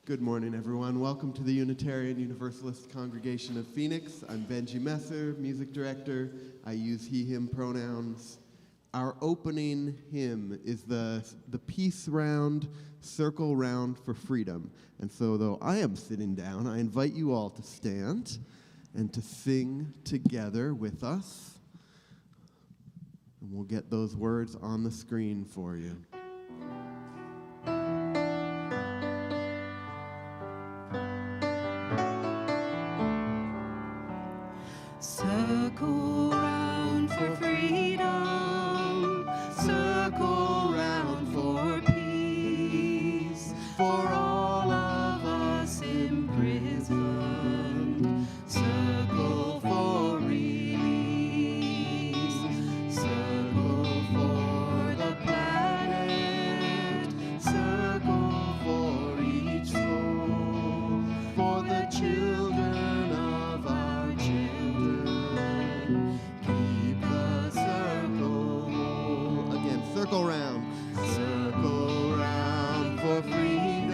Good morning, everyone. Welcome to the Unitarian Universalist Congregation of Phoenix. I'm Benji Messer, music director. I use he, him pronouns. Our opening hymn is the peace round, circle round for freedom. And so though I am sitting down, I invite you all to stand and to sing together with us. And we'll get those words on the screen for you. Circle round for freedom, circle round for peace, for all of us imprisoned, circle for release, circle for the planet, circle for each soul, for the children of our children. Keep the circle whole. Again, circle round. Circle round for freedom.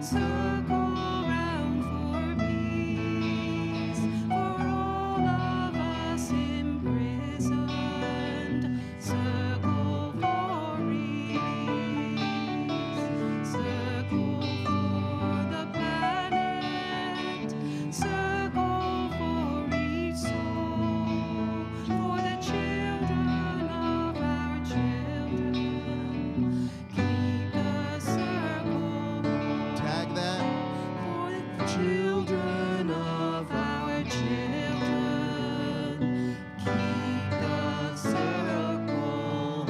Circle round for peace. For all of us imprisoned. Circle for release. Circle for the planet. Circle for each soul. For the children of our children. Keep the circle whole. Tag that. For the children of our children. Keep the circle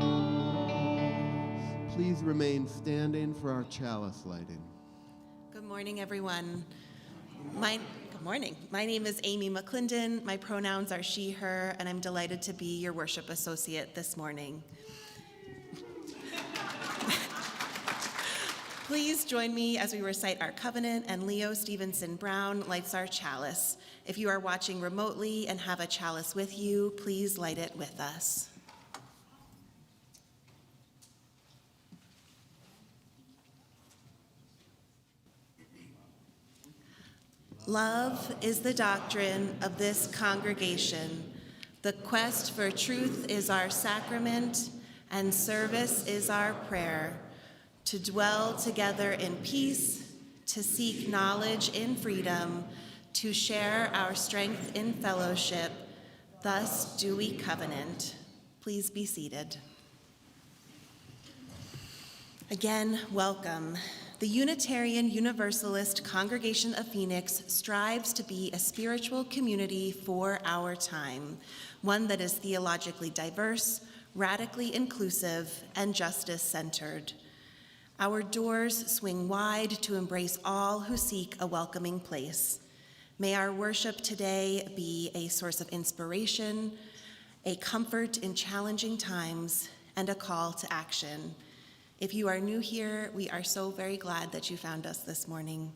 whole. Please remain standing for our chalice lighting. Good morning, everyone. Good morning. My name is Amy McKlindon. My pronouns are she, her, and I'm delighted to be your worship associate this morning. Please join me as we recite our covenant and Leo Stevenson Brown lights our chalice. If you are watching remotely and have a chalice with you, please light it with us. Love is the doctrine of this congregation. The quest for truth is our sacrament, and service is our prayer. To dwell together in peace, to seek knowledge in freedom, to share our strength in fellowship, thus do we covenant. Please be seated. Again, welcome. The Unitarian Universalist Congregation of Phoenix strives to be a spiritual community for our time, one that is theologically diverse, radically inclusive, and justice-centered. Our doors swing wide to embrace all who seek a welcoming place. May our worship today be a source of inspiration, a comfort in challenging times, and a call to action. If you are new here, we are so very glad that you found us this morning.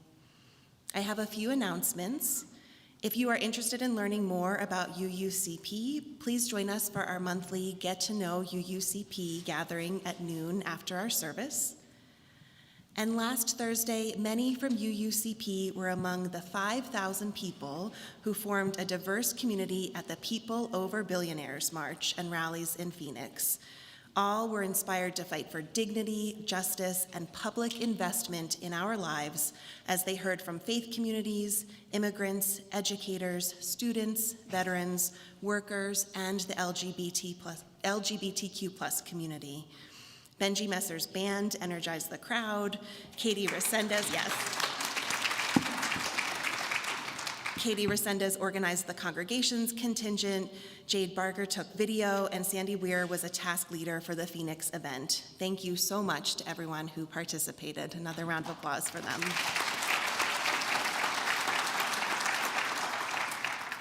I have a few announcements. If you are interested in learning more about UUCP, please join us for our monthly Get to Know UUCP gathering at noon after our service. And last Thursday, many from UUCP were among the 5,000 people who formed a diverse community at the People Over Billionaires March and rallies in Phoenix. All were inspired to fight for dignity, justice, and public investment in our lives as they heard from faith communities, immigrants, educators, students, veterans, workers, and the LGBTQ+ community. Benji Messer's band energized the crowd. Katie Resendez organized the congregation's contingent. Jade Barger took video, and Sandy Weir was a task leader for the Phoenix event. Thank you so much to everyone who participated. Another round of applause for them.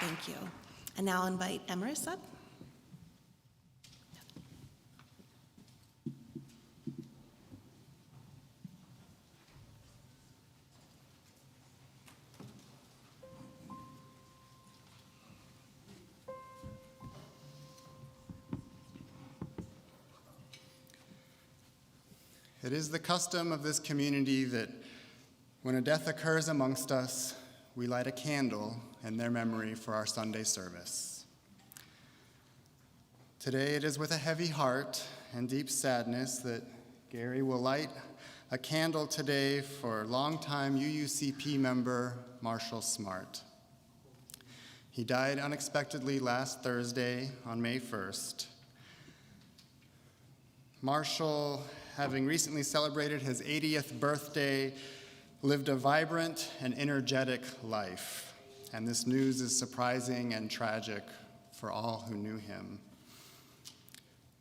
Thank you. And now I'll invite Emerus up. It is the custom of this community that when a death occurs amongst us, we light a candle in their memory for our Sunday service. Today, it is with a heavy heart and deep sadness that Gary will light a candle today for longtime UUCP member Marshall Smart. He died unexpectedly last Thursday on May 1st. Marshall, having recently celebrated his 80th birthday, lived a vibrant and energetic life, and this news is surprising and tragic for all who knew him.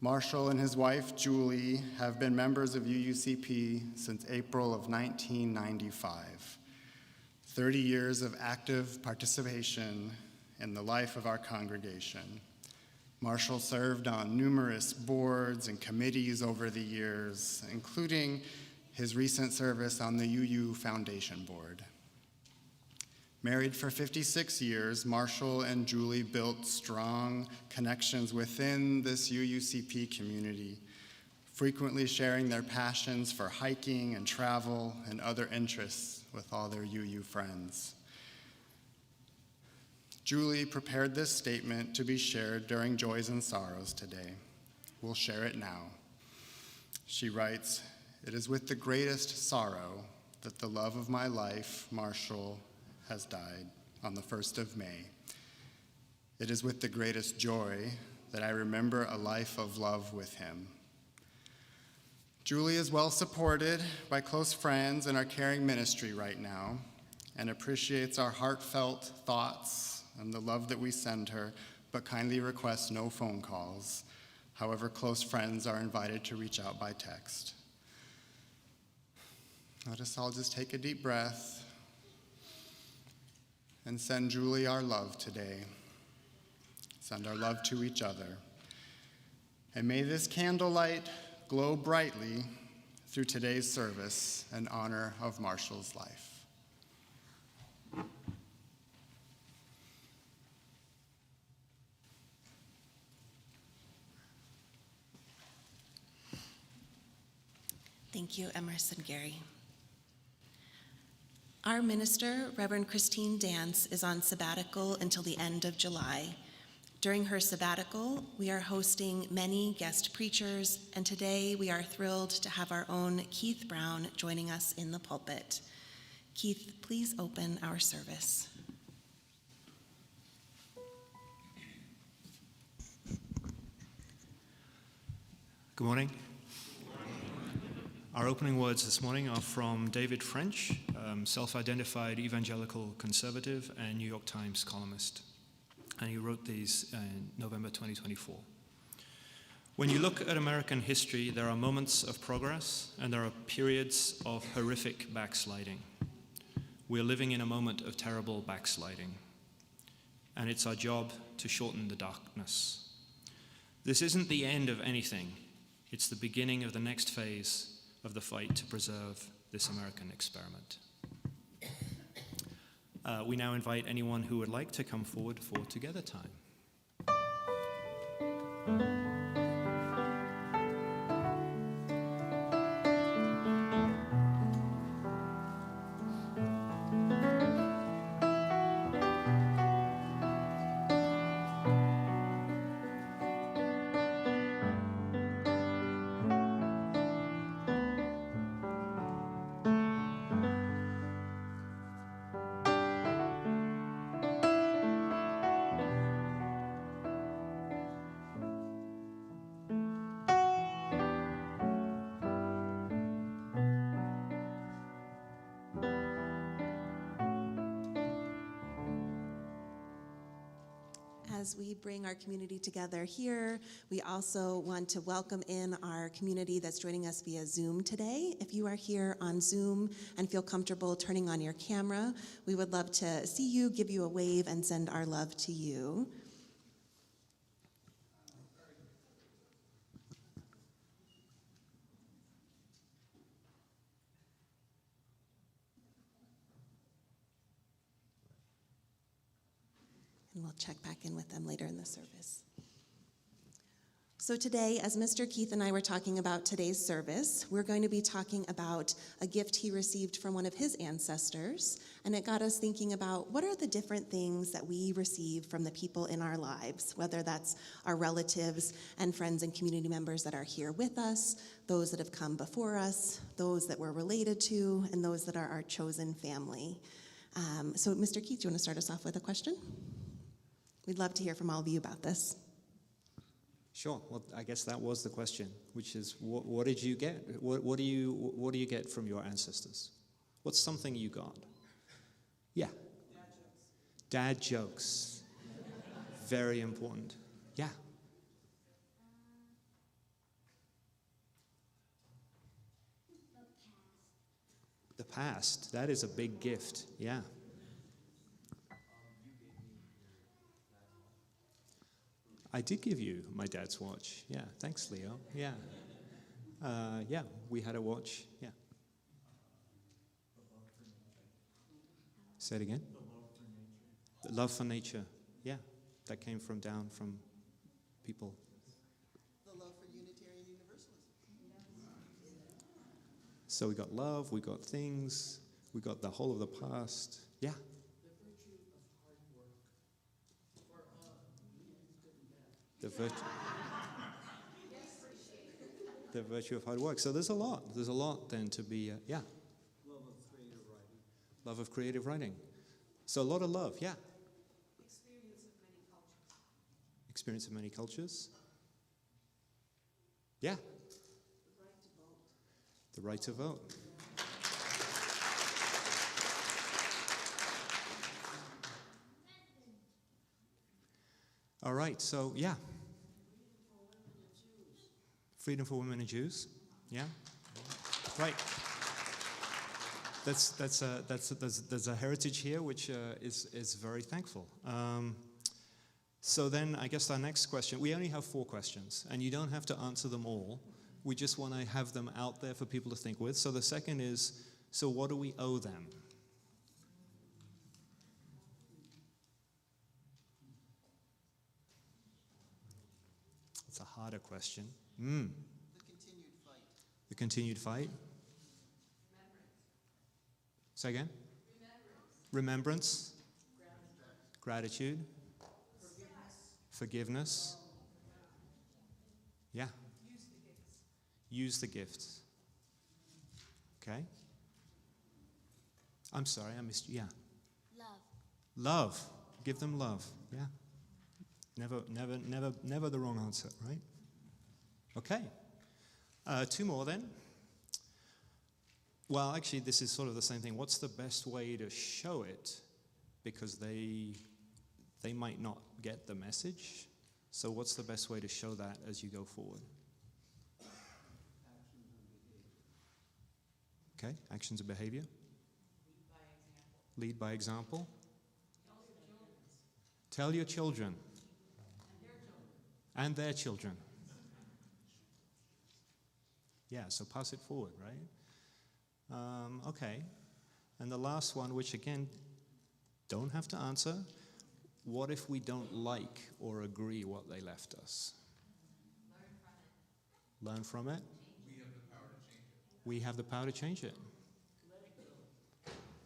Marshall and his wife, Julie, have been members of UUCP since April of 1995. 30 years of active participation in the life of our congregation. Marshall served on numerous boards and committees over the years, including his recent service on the UU Foundation Board. Married for 56 years, Marshall and Julie built strong connections within this UUCP community, frequently sharing their passions for hiking and travel and other interests with all their UU friends. Julie prepared this statement to be shared during Joys and Sorrows today. We'll share it now. She writes, "It is with the greatest sorrow that the love of my life, Marshall, has died on the 1st of May. It is with the greatest joy that I remember a life of love with him." Julie is well supported by close friends in our caring ministry right now and appreciates our heartfelt thoughts and the love that we send her, but kindly requests no phone calls. However, close friends are invited to reach out by text. Let us all just take a deep breath and send Julie our love today. Send our love to each other. And may this candlelight glow brightly through today's service in honor of Marshall's life. Thank you, Emerson Gary. Our minister, Reverend Christine Dance, is on sabbatical until the end of July. During her sabbatical, we are hosting many guest preachers, and today we are thrilled to have our own Keith Brown joining us in the pulpit. Keith, please open our service. Good morning. Our opening words this morning are from David French, self-identified evangelical conservative and New York Times columnist. And he wrote these in November 2024. When you look at American history, there are moments of progress and there are periods of horrific backsliding. We're living in a moment of terrible backsliding, and it's our job to shorten the darkness. This isn't the end of anything. It's the beginning of the next phase of the fight to preserve this American experiment. We now invite anyone who would like to come forward for Together Time. As we bring our community together here, we also want to welcome in our community that's joining us via Zoom today. If you are here on Zoom and feel comfortable turning on your camera, we would love to see you, give you a wave, and send our love to you. And we'll check back in with them later in the service. So today, as Mr. Keith and I were talking about today's service, we're going to be talking about a gift he received from one of his ancestors, and it got us thinking about what are the different things that we receive from the people in our lives, whether that's our relatives and friends and community members that are here with us, those that have come before us, those that we're related to, and those that are our chosen family. So Mr. Keith, do you want to start us off with a question? We'd love to hear from all of you about this. Sure. Well, I guess that was the question, which is, what did you get? What do you get from your ancestors? What's something you got? Yeah. Dad jokes. Very important. Yeah. The past. That is a big gift. Yeah. I did give you my dad's watch. Yeah, thanks, Leo. Yeah. Yeah, we had a watch. Yeah. Say it again. The love for nature. Yeah, that came down from people. The love for Unitarian Universalism. So we got love, we got things, we got the whole of the past. Yeah. The virtue of hard work. So there's a lot. There's a lot then to be, yeah. Love of creative writing. Love of creative writing. So a lot of love, yeah. Experience of many cultures. Yeah. The right to vote. All right, so yeah. Freedom for women and Jews. Yeah. Right. There's a heritage here which is very thankful. So then I guess our next question, we only have 4 questions, and you don't have to answer them all. We just want to have them out there for people to think with. So the second is, so what do we owe them? It's a harder question. The continued fight. The continued fight? Say again? Remembrance. Gratitude. Forgiveness. Yeah. Use the gifts. Okay. I'm sorry, I missed you. Yeah. Love. Love. Give them love. Yeah. Never the wrong answer, right? Okay. 2 more then. Well, actually, this is sort of the same thing. What's the best way to show it? Because they might not get the message. So what's the best way to show that as you go forward? Okay, actions and behavior. Lead by example. Tell your children. And their children. Yeah, so pass it forward, right? Okay. And the last one, which again, don't have to answer. What if we don't like or agree what they left us? Learn from it. We have the power to change it.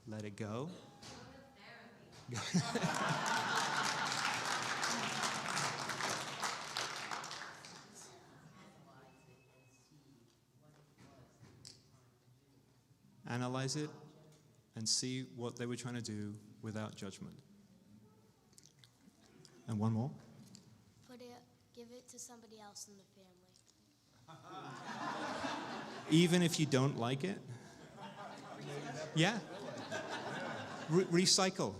Let it go. Analyze it and see what they were trying to do without judgment. And one more. Give it to somebody else in the family. Even if you don't like it? Yeah. Recycle.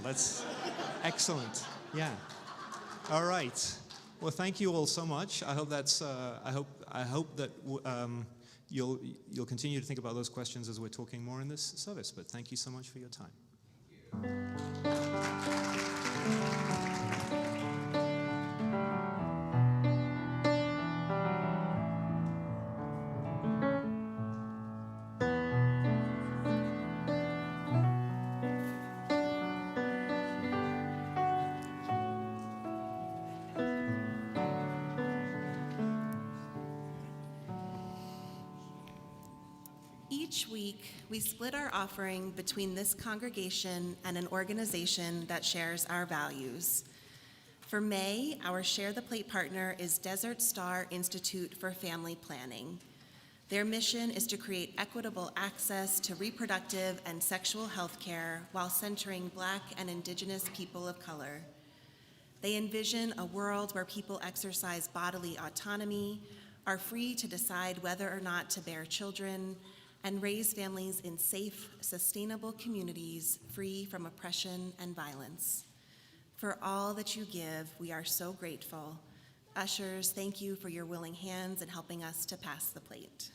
That's excellent. Yeah. All right. Well, thank you all so much. I hope that's. I hope that you'll continue to think about those questions as we're talking more in this service. But thank you so much for your time. Each week, we split our offering between this congregation and an organization that shares our values. For May, our Share the Plate partner is Desert Star Institute for Family Planning. Their mission is to create equitable access to reproductive and sexual health care while centering Black and Indigenous people of color. They envision a world where people exercise bodily autonomy, are free to decide whether or not to bear children, and raise families in safe, sustainable communities free from oppression and violence. For all that you give, we are so grateful. Ushers, thank you for your willing hands in helping us to pass the plate.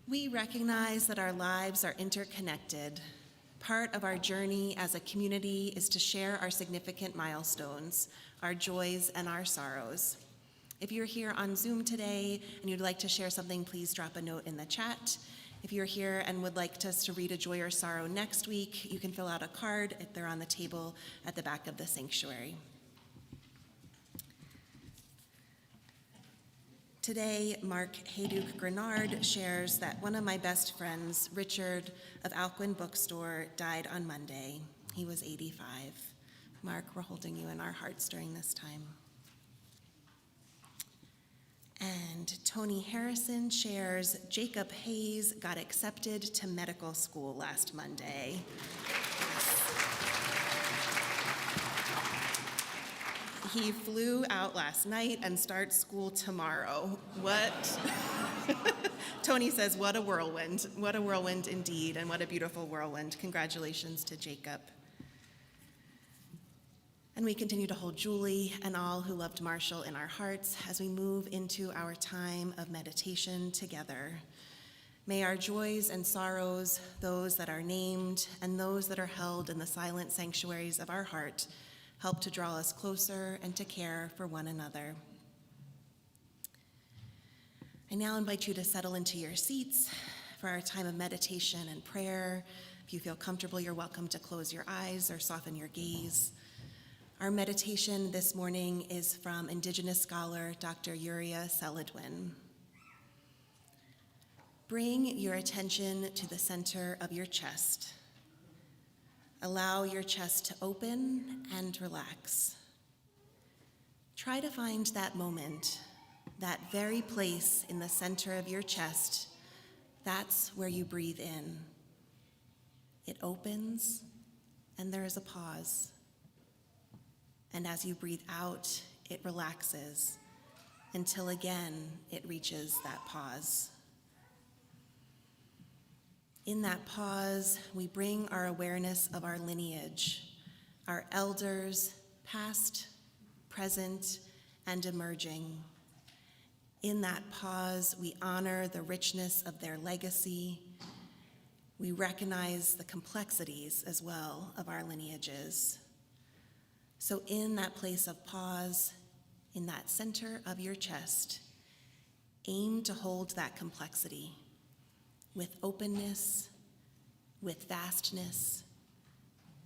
We recognize that our lives are interconnected. Part of our journey as a community is to share our significant milestones, our joys and our sorrows. If you're here on Zoom today and you'd like to share something, please drop a note in the chat. If you're here and would like us to read a joy or sorrow next week, you can fill out a card. They're on the table at the back of the sanctuary. Today, Mark Hayduke Grenard shares that one of my best friends, Richard of Alcuin Bookstore, died on Monday. He was 85. Mark, we're holding you in our hearts during this time. And Tony Harrison shares Jacob Hayes got accepted to medical school last Monday. He flew out last night and starts school tomorrow. What? Tony says, what a whirlwind. What a whirlwind indeed, and what a beautiful whirlwind. Congratulations to Jacob. And we continue to hold Julie and all who loved Marshall in our hearts as we move into our time of meditation together. May our joys and sorrows, those that are named and those that are held in the silent sanctuaries of our heart, help to draw us closer and to care for one another. I now invite you to settle into your seats for our time of meditation and prayer. If you feel comfortable, you're welcome to close your eyes or soften your gaze. Our meditation this morning is from Indigenous scholar Dr. Uriah Seledwin. Bring your attention to the center of your chest. Allow your chest to open and relax. Try to find that moment, that very place in the center of your chest. That's where you breathe in. It opens and there is a pause. And as you breathe out, it relaxes until again it reaches that pause. In that pause, we bring our awareness of our lineage, our elders, past, present, and emerging. In that pause, we honor the richness of their legacy. We recognize the complexities as well of our lineages. So in that place of pause, in that center of your chest, aim to hold that complexity with openness, with vastness,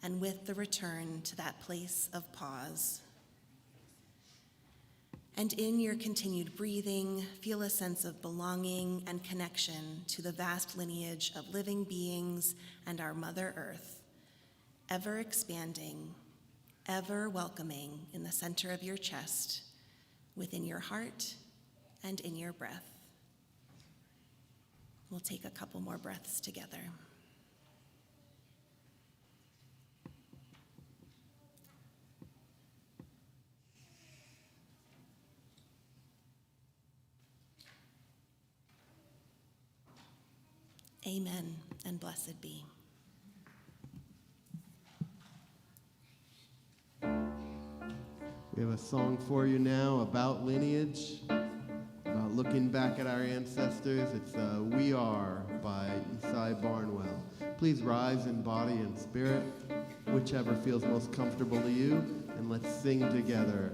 and with the return to that place of pause. And in your continued breathing, feel a sense of belonging and connection to the vast lineage of living beings and our Mother Earth, ever expanding, ever welcoming in the center of your chest, within your heart and in your breath. We'll take a couple more breaths together. Amen, and blessed be. We have a song for you now about lineage, about looking back at our ancestors. It's We Are by Esai Barnwell. Please rise in body and spirit, whichever feels most comfortable to you, and let's sing together.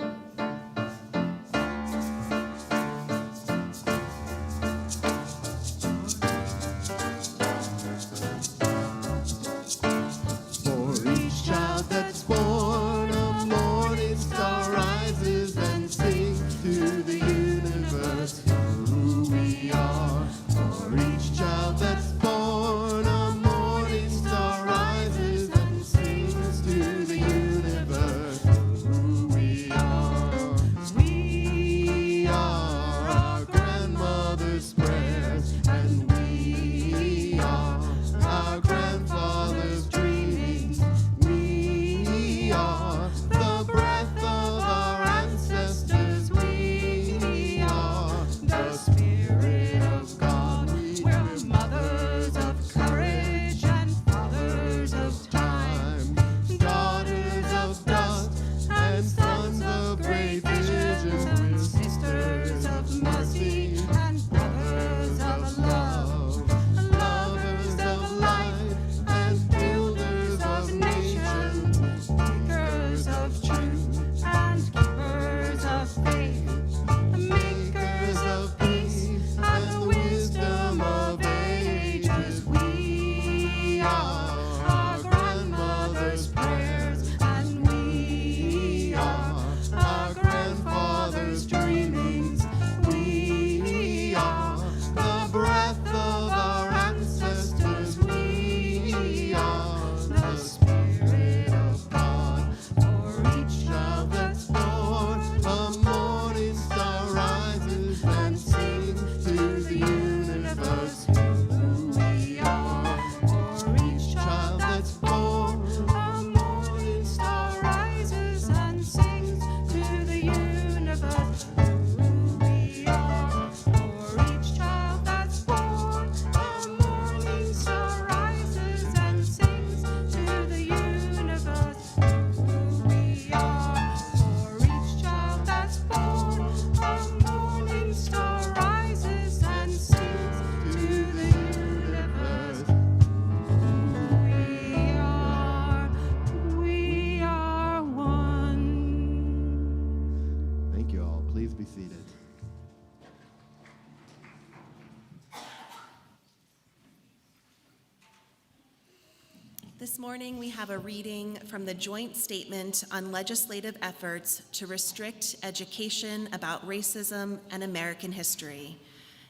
This morning, we have a reading from the Joint Statement on Legislative Efforts to Restrict Education about Racism and American History.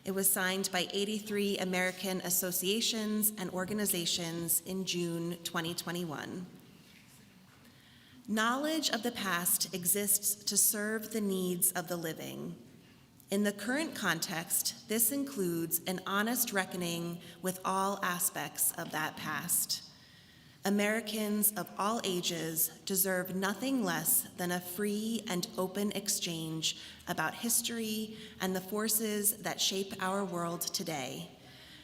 It was signed by 83 American associations and organizations in June 2021. Knowledge of the past exists to serve the needs of the living. In the current context, this includes an honest reckoning with all aspects of that past. Americans of all ages deserve nothing less than a free and open exchange about history and the forces that shape our world today,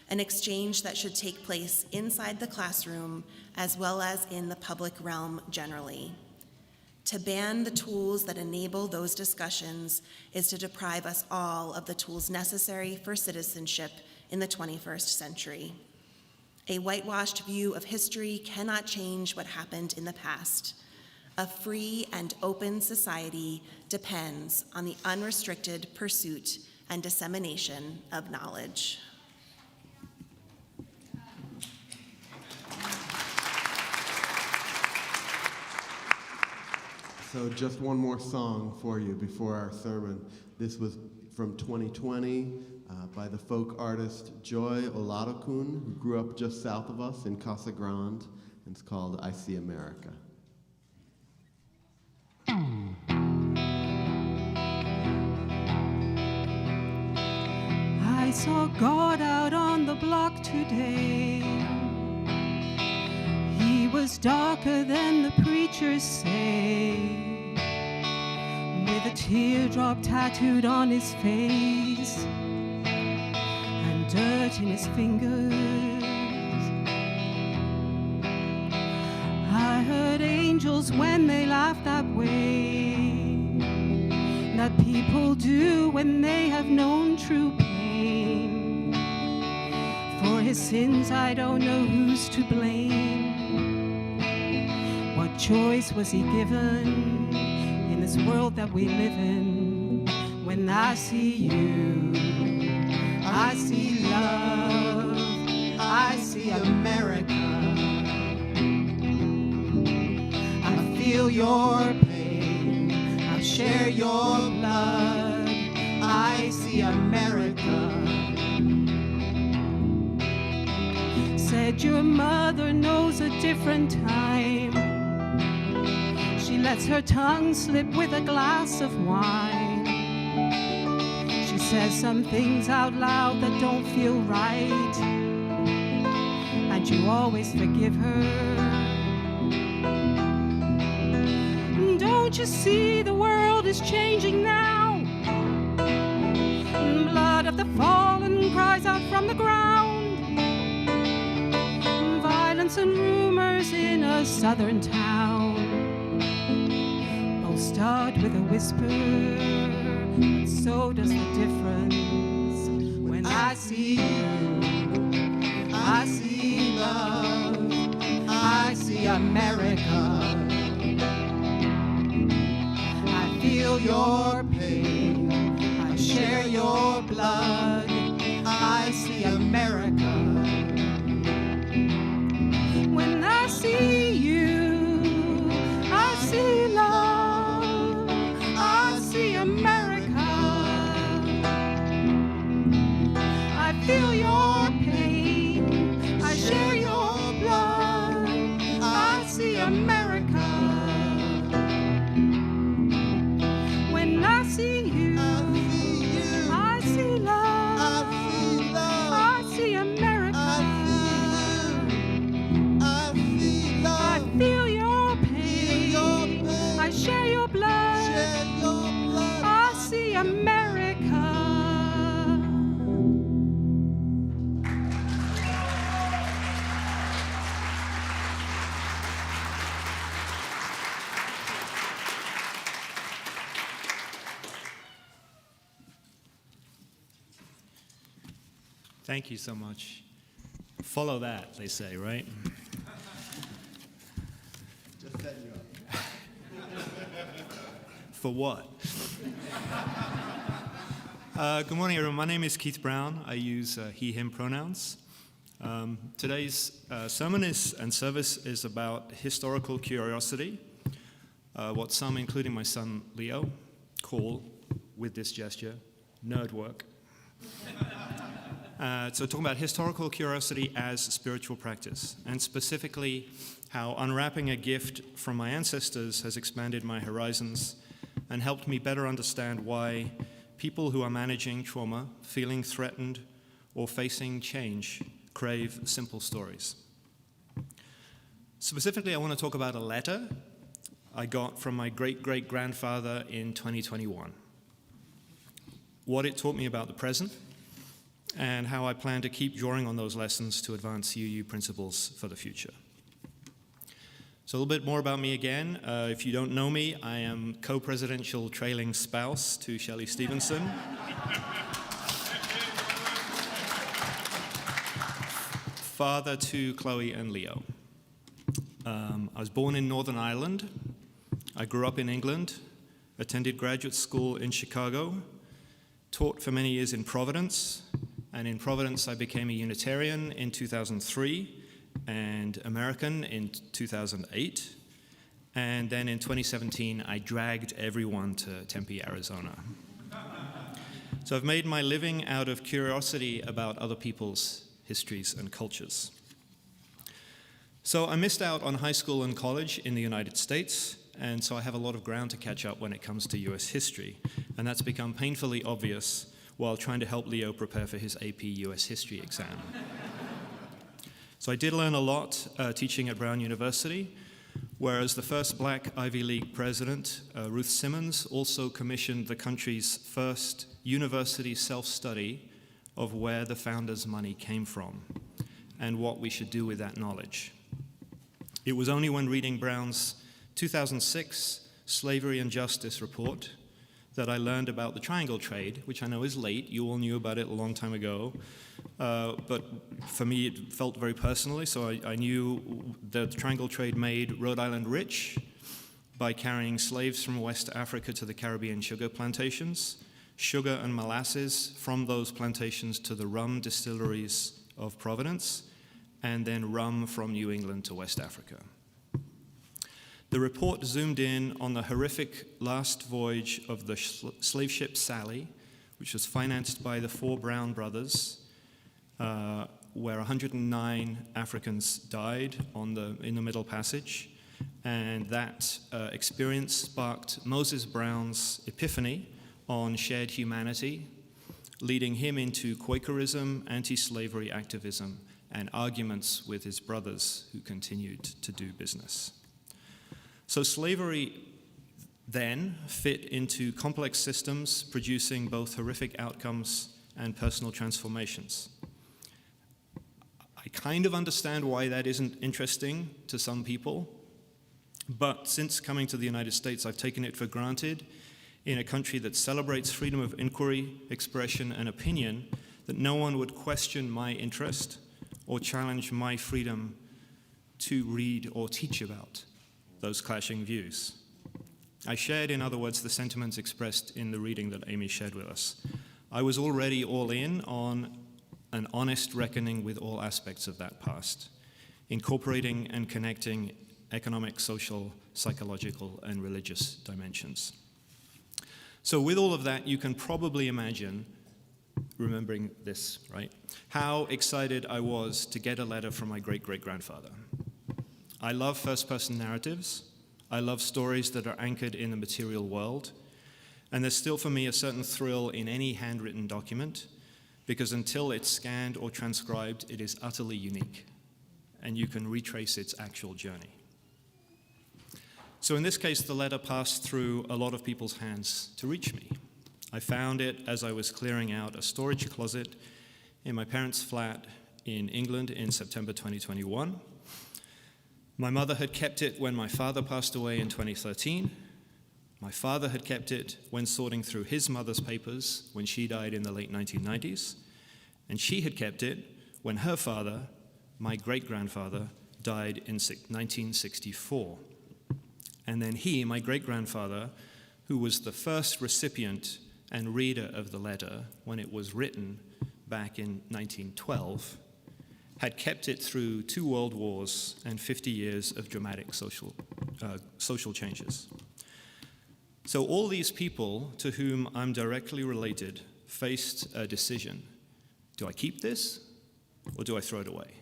an exchange that should take place inside the classroom as well as in the public realm generally. To ban the tools that enable those discussions is to deprive us all of the tools necessary for citizenship in the 21st century. A whitewashed view of history cannot change what happened in the past. A free and open society depends on the unrestricted pursuit and dissemination of knowledge. So just one more song for you before our sermon. This was from 2020 by the folk artist Joy Oladokun, who grew up just south of us in Casa Grande, and it's called I See America. I saw God out on the block today. He was darker than the preachers say, with a teardrop tattooed on his face and dirt in his fingers. I heard angels when they laughed that way, that people do when they have known true pain. For his sins I don't know who's to blame. What choice was he given in this world that we live in? When I see you, I see love, I see America. I feel your pain, I share your blood, I see America. Said your mother knows a different time. She lets her tongue slip with a glass of wine. She says some things out loud that don't feel right, and you always forgive her. Don't you see the world is changing now? Blood of the fallen cries out from the ground. Violence and rumors in a southern town both start with a whisper, but so does the difference. When I see you, I see love, I see America. I feel your pain, I share your blood, I see America. When I see you, I see love, I see America. I feel your pain, I share your blood, I see America. When I see you, I see love, I see America. I feel your pain, I share your blood, I see America. Thank you so much. Follow that, they say, right? Just setting you up. For what? Good morning, everyone. My name is Keith Brown. I use he, him pronouns. Today's sermon and service is about historical curiosity, what some, including my son Leo, call, with this gesture, nerd work. So talking about historical curiosity as spiritual practice, and specifically how unwrapping a gift from my ancestors has expanded my horizons and helped me better understand why people who are managing trauma, feeling threatened, or facing change crave simple stories. Specifically, I want to talk about a letter I got from my great-great-grandfather in 2021. What it taught me about the present, and how I plan to keep drawing on those lessons to advance UU principles for the future. So a little bit more about me again. If you don't know me, I am co-presidential trailing spouse to Shelley Stevenson. Father to Chloe and Leo. I was born in Northern Ireland. I grew up in England, attended graduate school in Chicago, taught for many years in Providence, and in Providence I became a Unitarian in 2003 and American in 2008, and then in 2017 I dragged everyone to Tempe, Arizona. So I've made my living out of curiosity about other people's histories and cultures. So I missed out on high school and college in the United States, and so I have a lot of ground to catch up when it comes to US history, and that's become painfully obvious while trying to help Leo prepare for his AP US history exam. So I did learn a lot teaching at Brown University, whereas the first Black Ivy League president, Ruth Simmons, also commissioned the country's first university self-study of where the founders' money came from and what we should do with that knowledge. It was only when reading Brown's 2006 Slavery and Justice report that I learned about the triangle trade, which I know is late. You all knew about it a long time ago. But for me, it felt very personally. So I knew that the triangle trade made Rhode Island rich by carrying slaves from West Africa to the Caribbean sugar plantations, sugar and molasses from those plantations to the rum distilleries of Providence, and then rum from New England to West Africa. The report zoomed in on the horrific last voyage of the slave ship Sally, which was financed by the four Brown brothers, where 109 Africans died in the Middle Passage. And that experience sparked Moses Brown's epiphany on shared humanity, leading him into Quakerism, anti-slavery activism, and arguments with his brothers who continued to do business. So slavery then fit into complex systems, producing both horrific outcomes and personal transformations. I kind of understand why that isn't interesting to some people, but since coming to the United States, I've taken it for granted in a country that celebrates freedom of inquiry, expression, and opinion, that no one would question my interest or challenge my freedom to read or teach about those clashing views. I shared, in other words, the sentiments expressed in the reading that Amy shared with us. I was already all in on an honest reckoning with all aspects of that past, incorporating and connecting economic, social, psychological, and religious dimensions. So with all of that, you can probably imagine, remembering this, right, how excited I was to get a letter from my great-great-grandfather. I love first-person narratives. I love stories that are anchored in the material world. And there's still for me a certain thrill in any handwritten document, because until it's scanned or transcribed, it is utterly unique, and you can retrace its actual journey. So in this case, the letter passed through a lot of people's hands to reach me. I found it as I was clearing out a storage closet in my parents' flat in England in September 2021. My mother had kept it when my father passed away in 2013. My father had kept it when sorting through his mother's papers when she died in the late 1990s. And she had kept it when her father, my great-grandfather, died in 1964. And then he, my great-grandfather, who was the first recipient and reader of the letter when it was written back in 1912, had kept it through 2 world wars and 50 years of dramatic social changes. So all these people to whom I'm directly related faced a decision. Do I keep this or do I throw it away?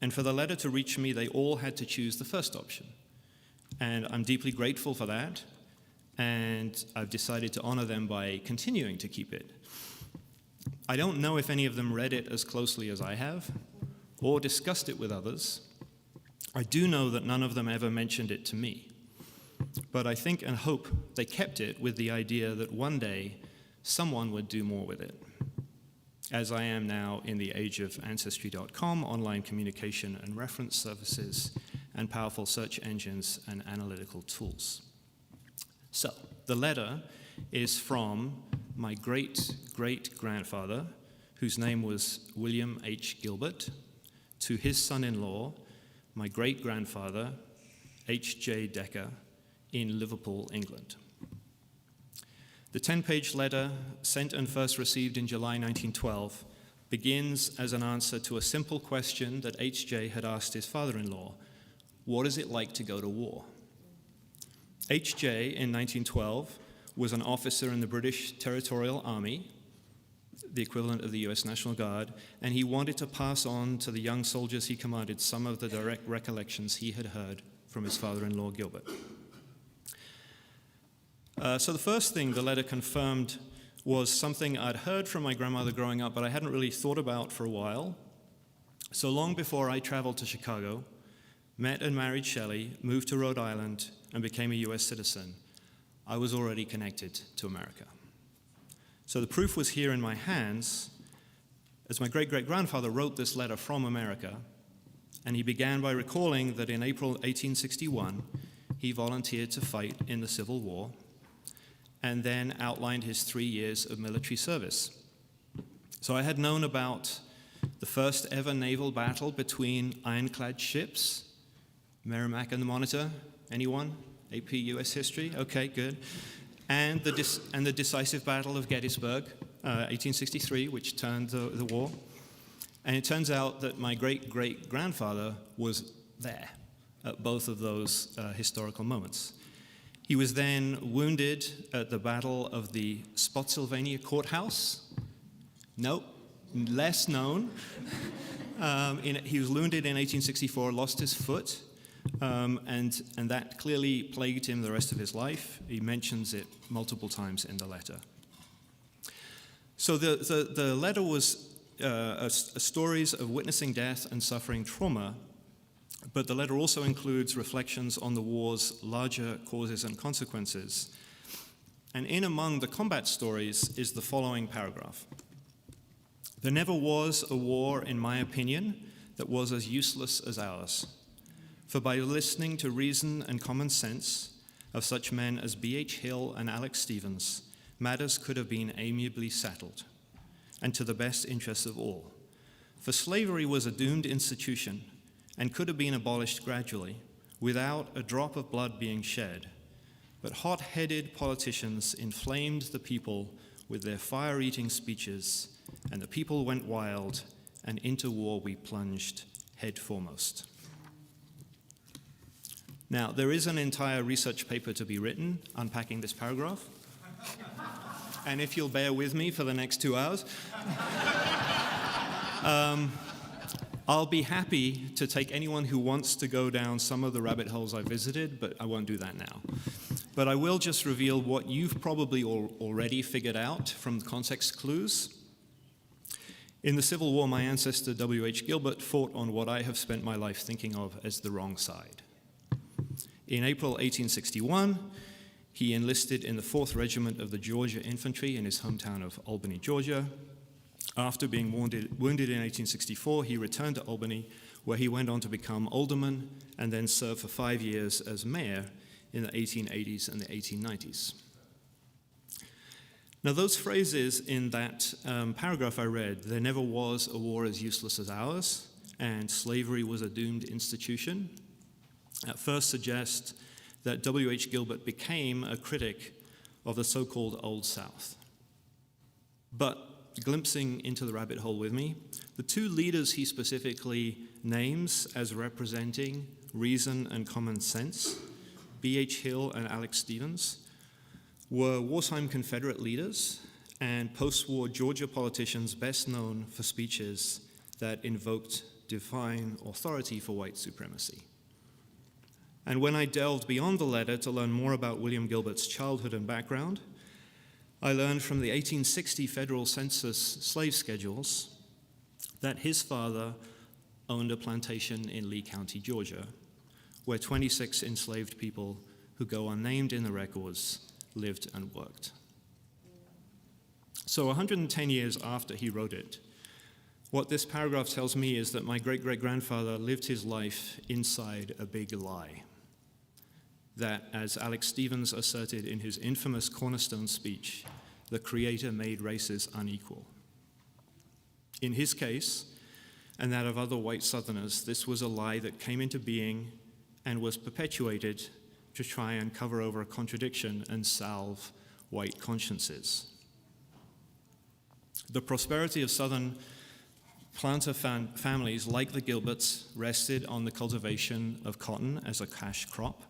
And for the letter to reach me, they all had to choose the first option. And I'm deeply grateful for that, and I've decided to honor them by continuing to keep it. I don't know if any of them read it as closely as I have, or discussed it with others, I do know that none of them ever mentioned it to me, but I think and hope they kept it with the idea that one day someone would do more with it, as I am now in the age of Ancestry.com, online communication and reference services, and powerful search engines and analytical tools. So, the letter is from my great-great-grandfather, whose name was William H. Gilbert, to his son-in-law, my great-grandfather, H.J. Decker, in Liverpool, England. The 10-page letter, sent and first received in July 1912, begins as an answer to a simple question that H.J. had asked his father-in-law: what is it like to go to war? H.J. in 1912 was an officer in the British Territorial Army, the equivalent of the U.S. National Guard, and he wanted to pass on to the young soldiers he commanded some of the direct recollections he had heard from his father-in-law, Gilbert. So the first thing the letter confirmed was something I'd heard from my grandmother growing up, but I hadn't really thought about for a while. So long before I traveled to Chicago, met and married Shelley, moved to Rhode Island, and became a U.S. citizen, I was already connected to America. So the proof was here in my hands, as my great-great-grandfather wrote this letter from America, and he began by recalling that in April 1861, he volunteered to fight in the Civil War, and then outlined his 3 years of military service. So I had known about the first ever naval battle between ironclad ships, Merrimack and the Monitor. Anyone? AP US history? Okay, good. And the decisive Battle of Gettysburg, 1863, which turned the war. And it turns out that my great-great-grandfather was there at both of those historical moments. He was then wounded at the Battle of the Spotsylvania Courthouse. Nope, less known. He was wounded in 1864, lost his foot, and that clearly plagued him the rest of his life. He mentions it multiple times in the letter. So the letter was stories of witnessing death and suffering trauma, but the letter also includes reflections on the war's larger causes and consequences. And in among the combat stories is the following paragraph. There never was a war, in my opinion, that was as useless as ours. For by listening to reason and common sense of such men as B.H. Hill and Alex Stevens, matters could have been amiably settled, and to the best interests of all. For slavery was a doomed institution, and could have been abolished gradually, without a drop of blood being shed. But hot-headed politicians inflamed the people with their fire-eating speeches, and the people went wild, and into war we plunged head foremost. Now, there is an entire research paper to be written unpacking this paragraph. And if you'll bear with me for the next 2 hours, I'll be happy to take anyone who wants to go down some of the rabbit holes I visited, but I won't do that now. But I will just reveal what you've probably already figured out from context clues. In the Civil War, my ancestor W.H. Gilbert fought on what I have spent my life thinking of as the wrong side. In April 1861, he enlisted in the 4th Regiment of the Georgia Infantry in his hometown of Albany, Georgia. After being wounded in 1864, he returned to Albany, where he went on to become alderman and then served for 5 years as mayor in the 1880s and the 1890s. Now, those phrases in that paragraph I read, there never was a war as useless as ours, and slavery was a doomed institution, at first suggest that W.H. Gilbert became a critic of the so-called Old South. But glimpsing into the rabbit hole with me, the two leaders he specifically names as representing reason and common sense, B.H. Hill and Alex Stevens, were wartime Confederate leaders and post-war Georgia politicians best known for speeches that invoked divine authority for white supremacy. And when I delved beyond the letter to learn more about William Gilbert's childhood and background, I learned from the 1860 Federal Census slave schedules that his father owned a plantation in Lee County, Georgia, where 26 enslaved people who go unnamed in the records lived and worked. So 110 years after he wrote it, what this paragraph tells me is that my great-great-grandfather lived his life inside a big lie. That, as Alex Stevens asserted in his infamous Cornerstone speech, the Creator made races unequal. In his case, and that of other white Southerners, this was a lie that came into being and was perpetuated to try and cover over a contradiction and salve white consciences. The prosperity of Southern planter families like the Gilberts rested on the cultivation of cotton as a cash crop.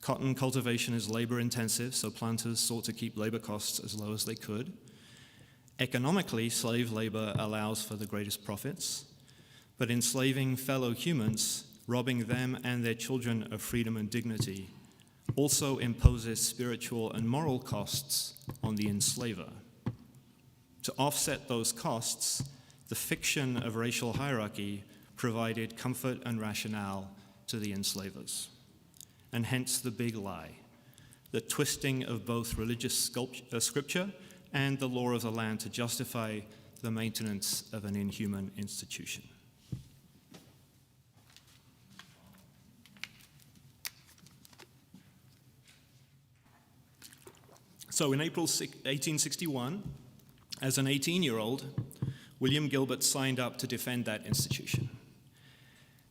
Cotton cultivation is labor-intensive, so planters sought to keep labor costs as low as they could. Economically, slave labor allows for the greatest profits, but enslaving fellow humans, robbing them and their children of freedom and dignity, also imposes spiritual and moral costs on the enslaver. To offset those costs, the fiction of racial hierarchy provided comfort and rationale to the enslavers. And hence the big lie, the twisting of both religious scripture and the law of the land to justify the maintenance of an inhuman institution. So in April 1861, as an 18-year-old, William Gilbert signed up to defend that institution.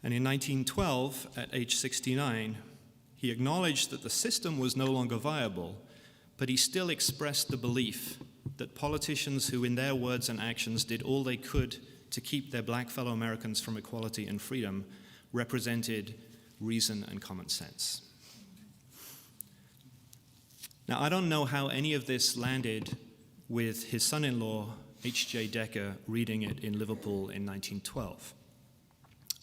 And in 1912, at age 69, he acknowledged that the system was no longer viable, but he still expressed the belief that politicians who, in their words and actions, did all they could to keep their black fellow Americans from equality and freedom represented reason and common sense. Now, I don't know how any of this landed with his son-in-law, H.J. Decker, reading it in Liverpool in 1912.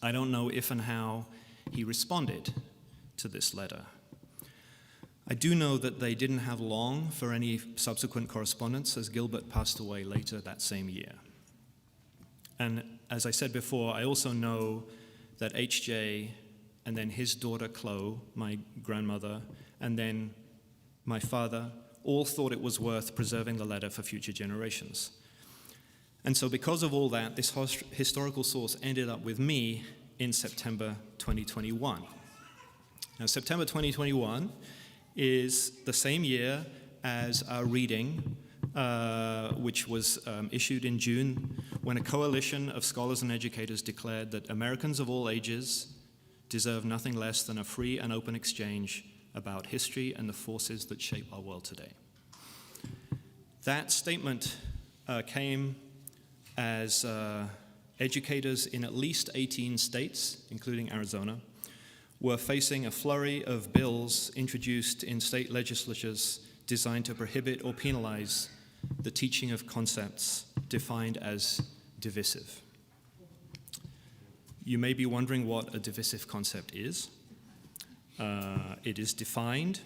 I don't know if and how he responded to this letter. I do know that they didn't have long for any subsequent correspondence, as Gilbert passed away later that same year. And as I said before, I also know that H.J. and then his daughter Chloe, my grandmother, and then my father, all thought it was worth preserving the letter for future generations. And so because of all that, this historical source ended up with me in September 2021. Now, September 2021 is the same year as our reading, which was issued in June, when a coalition of scholars and educators declared that Americans of all ages deserve nothing less than a free and open exchange about history and the forces that shape our world today. That statement came as educators in at least 18 states, including Arizona, were facing a flurry of bills introduced in state legislatures designed to prohibit or penalize the teaching of concepts defined as divisive. You may be wondering what a divisive concept is. It is defined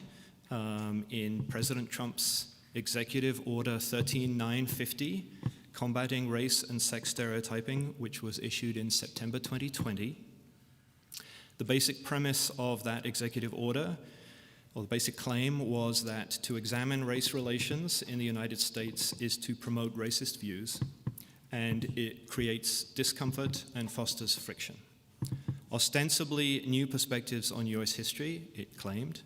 in President Trump's Executive Order 13950, Combating Race and Sex Stereotyping, which was issued in September 2020. The basic premise of that executive order, or the basic claim, was that to examine race relations in the United States is to promote racist views, and it creates discomfort and fosters friction. Ostensibly new perspectives on US history, it claimed,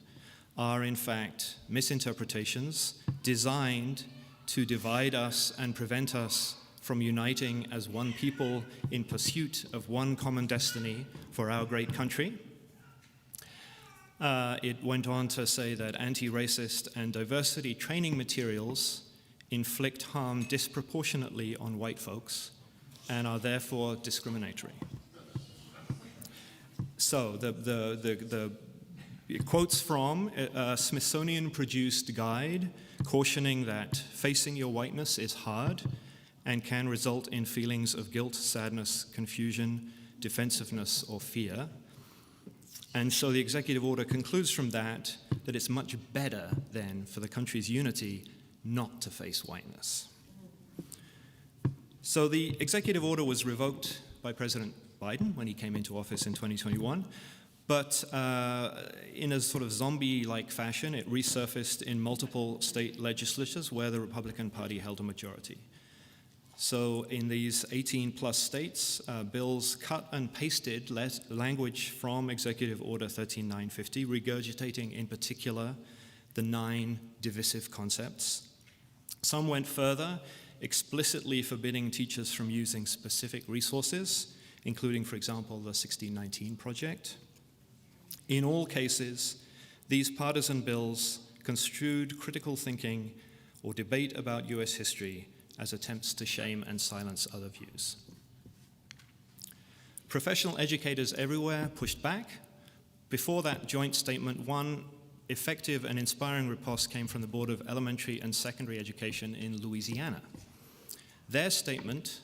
are in fact misinterpretations designed to divide us and prevent us from uniting as one people in pursuit of one common destiny for our great country. It went on to say that anti-racist and diversity training materials inflict harm disproportionately on white folks and are therefore discriminatory. So the quotes from a Smithsonian-produced guide cautioning that facing your whiteness is hard and can result in feelings of guilt, sadness, confusion, defensiveness, or fear. And so the executive order concludes from that it's much better then for the country's unity not to face whiteness. So the executive order was revoked by President Biden when he came into office in 2021, But in a sort of zombie-like fashion, it resurfaced in multiple state legislatures where the Republican Party held a majority. So in these 18-plus states, bills cut and pasted language from Executive Order 13950, regurgitating in particular the 9 divisive concepts. Some went further, explicitly forbidding teachers from using specific resources, including, for example, the 1619 Project. In all cases, these partisan bills construed critical thinking or debate about US history as attempts to shame and silence other views. Professional educators everywhere pushed back. Before that joint statement, one effective and inspiring riposte came from the Board of Elementary and Secondary Education in Louisiana. Their statement,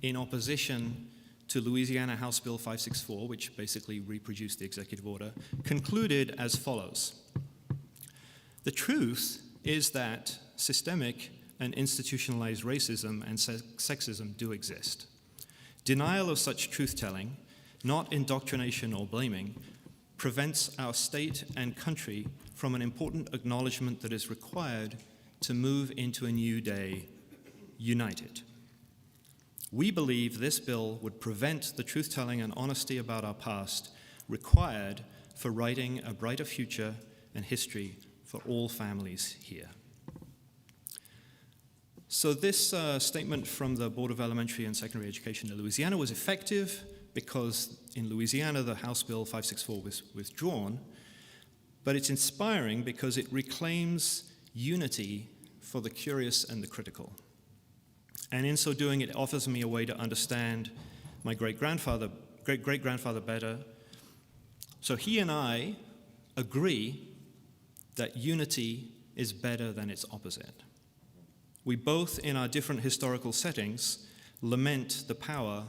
in opposition to Louisiana House Bill 564, which basically reproduced the executive order, concluded as follows. The truth is that systemic and institutionalized racism and sexism do exist. Denial of such truth-telling, not indoctrination or blaming, prevents our state and country from an important acknowledgement that is required to move into a new day united. We believe this bill would prevent the truth-telling and honesty about our past required for writing a brighter future and history for all families here. So this statement from the Board of Elementary and Secondary Education in Louisiana was effective because in Louisiana the House Bill 564 was withdrawn, but it's inspiring because it reclaims unity for the curious and the critical. And in so doing, it offers me a way to understand my great-grandfather better. So he and I agree that unity is better than its opposite. We both, in our different historical settings, lament the power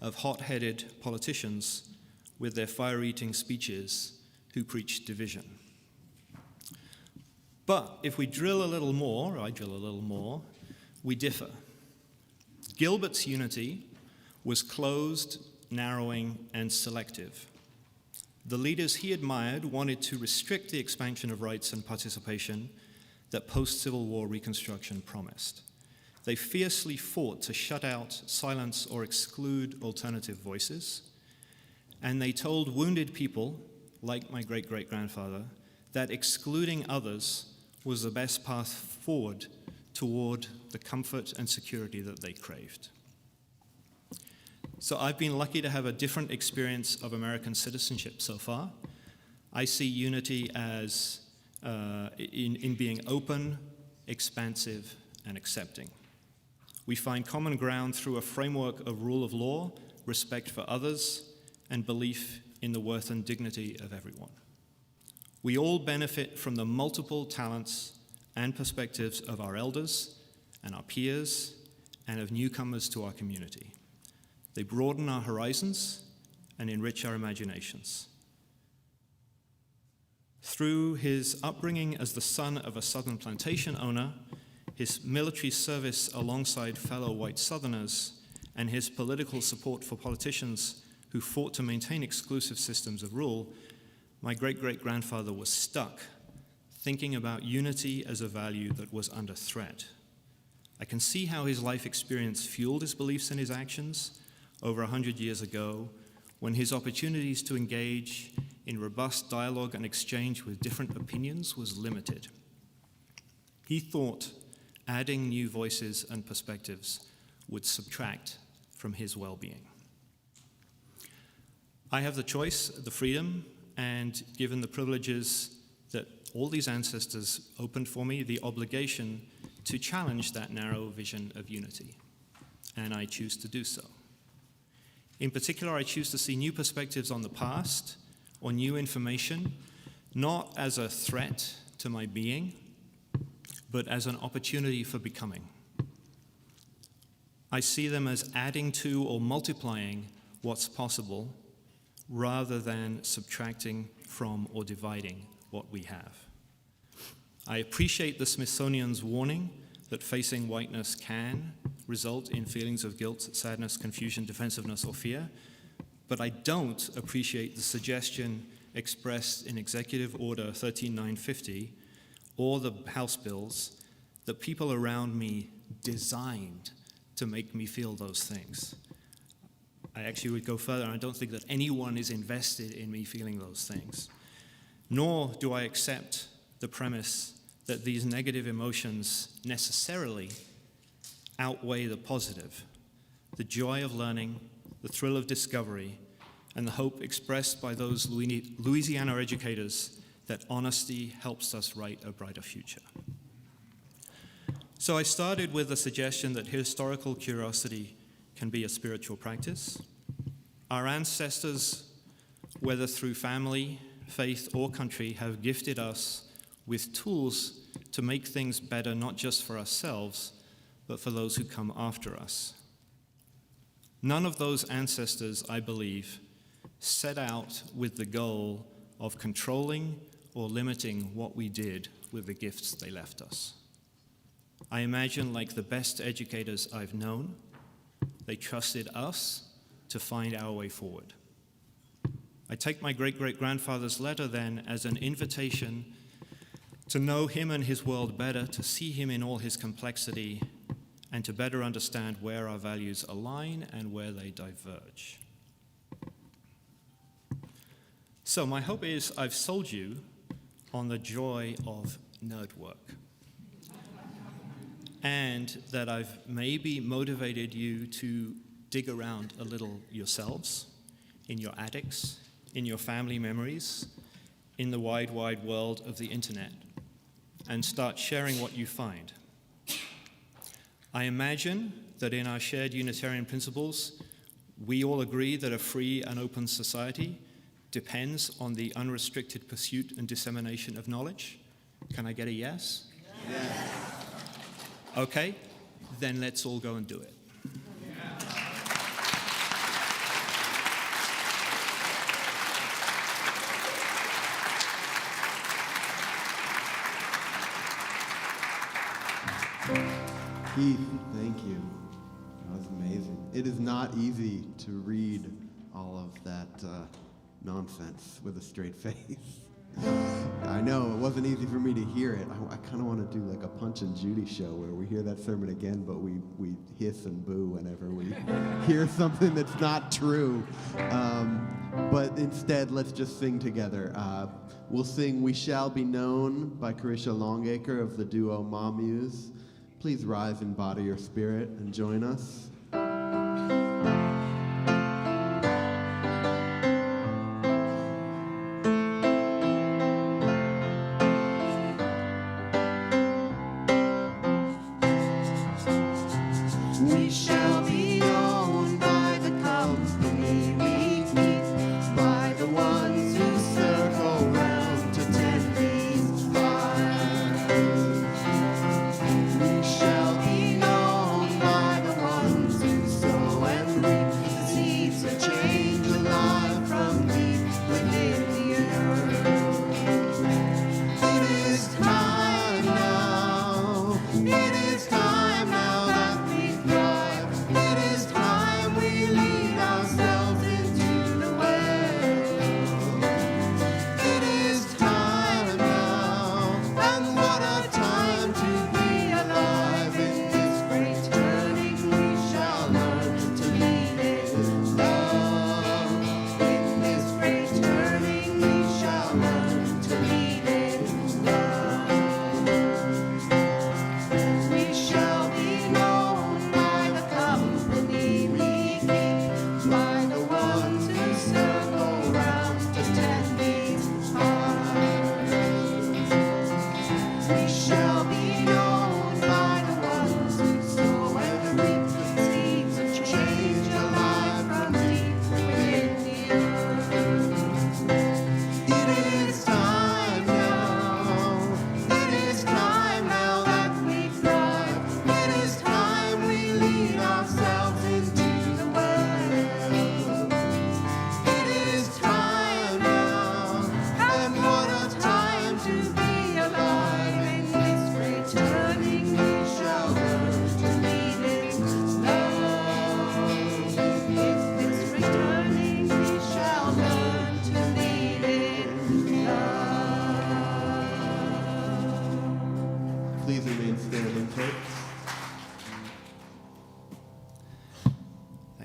of hot-headed politicians with their fire-eating speeches who preach division. But if we drill a little more, or I drill a little more, we differ. Gilbert's unity was closed, narrowing, and selective. The leaders he admired wanted to restrict the expansion of rights and participation that post-Civil War Reconstruction promised. They fiercely fought to shut out, silence, or exclude alternative voices, and they told wounded people, like my great-great-grandfather, that excluding others was the best path forward toward the comfort and security that they craved. So I've been lucky to have a different experience of American citizenship so far. I see unity as in being open, expansive, and accepting. We find common ground through a framework of rule of law, respect for others, and belief in the worth and dignity of everyone. We all benefit from the multiple talents and perspectives of our elders and our peers and of newcomers to our community. They broaden our horizons and enrich our imaginations. Through his upbringing as the son of a Southern plantation owner, his military service alongside fellow white Southerners, and his political support for politicians who fought to maintain exclusive systems of rule, my great-great-grandfather was stuck thinking about unity as a value that was under threat. I can see how his life experience fueled his beliefs and his actions over 100 years ago, when his opportunities to engage in robust dialogue and exchange with different opinions was limited. He thought adding new voices and perspectives would subtract from his well-being. I have the choice, the freedom, and given the privileges that all these ancestors opened for me, the obligation to challenge that narrow vision of unity, and I choose to do so. In particular, I choose to see new perspectives on the past or new information, not as a threat to my being, but as an opportunity for becoming. I see them as adding to or multiplying what's possible rather than subtracting from or dividing what we have. I appreciate the Smithsonian's warning that facing whiteness can result in feelings of guilt, sadness, confusion, defensiveness, or fear, but I don't appreciate the suggestion expressed in Executive Order 13950 or the House bills that people around me designed to make me feel those things. I actually would go further, and I don't think that anyone is invested in me feeling those things. Nor do I accept the premise that these negative emotions necessarily outweigh the positive, the joy of learning, the thrill of discovery, and the hope expressed by those Louisiana educators that honesty helps us write a brighter future. So I started with the suggestion that historical curiosity can be a spiritual practice. Our ancestors, whether through family, faith, or country, have gifted us with tools to make things better, not just for ourselves, but for those who come after us. None of those ancestors, I believe, set out with the goal of controlling or limiting what we did with the gifts they left us. I imagine, like the best educators I've known, they trusted us to find our way forward. I take my great-great-grandfather's letter then as an invitation to know him and his world better, to see him in all his complexity, and to better understand where our values align and where they diverge. So my hope is I've sold you on the joy of nerd work, and that I've maybe motivated you to dig around a little yourselves, in your attics, in your family memories, in the wide, wide world of the internet, and start sharing what you find. I imagine that in our shared Unitarian principles, we all agree that a free and open society depends on the unrestricted pursuit and dissemination of knowledge. Can I get a yes? Yes. Okay, then let's all go and do it. Keith, thank you. That was amazing. It is not easy to read all of that nonsense with a straight face. I know, it wasn't easy for me to hear it. I kind of want to do like a Punch and Judy show where we hear that sermon again, but we hiss and boo whenever we hear something that's not true. But instead, let's just sing together. We'll sing We Shall Be Known by Carisha Longacre of the duo Ma Muse. Please rise in body or spirit and join us. We shall be known by the company we keep, by the ones who circle round to tend these fires. We shall be known by the ones who sow and reap the seeds of change alive from deep within the earth. It is time now. It is time now that we thrive.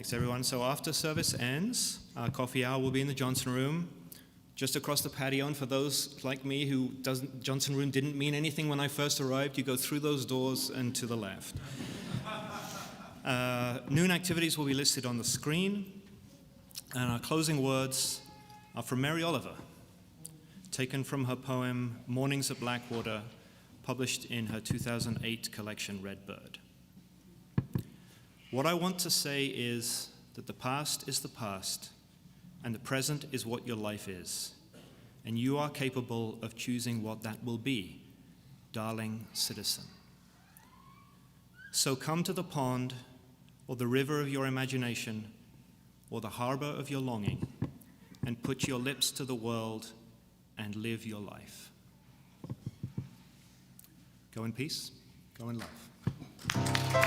Thanks, everyone. So after service ends, our coffee hour will be in the Johnson Room, just across the patio. And for those like me who Johnson Room didn't mean anything when I first arrived, you go through those doors and to the left. Noon activities will be listed on the screen. And our closing words are from Mary Oliver, taken from her poem Mornings at Blackwater, published in her 2008 collection Redbird. What I want to say is that the past is the past, and the present is what your life is, and you are capable of choosing what that will be, darling citizen. So come to the pond, or the river of your imagination, or the harbor of your longing, and put your lips to the world and live your life. Go in peace, go in love.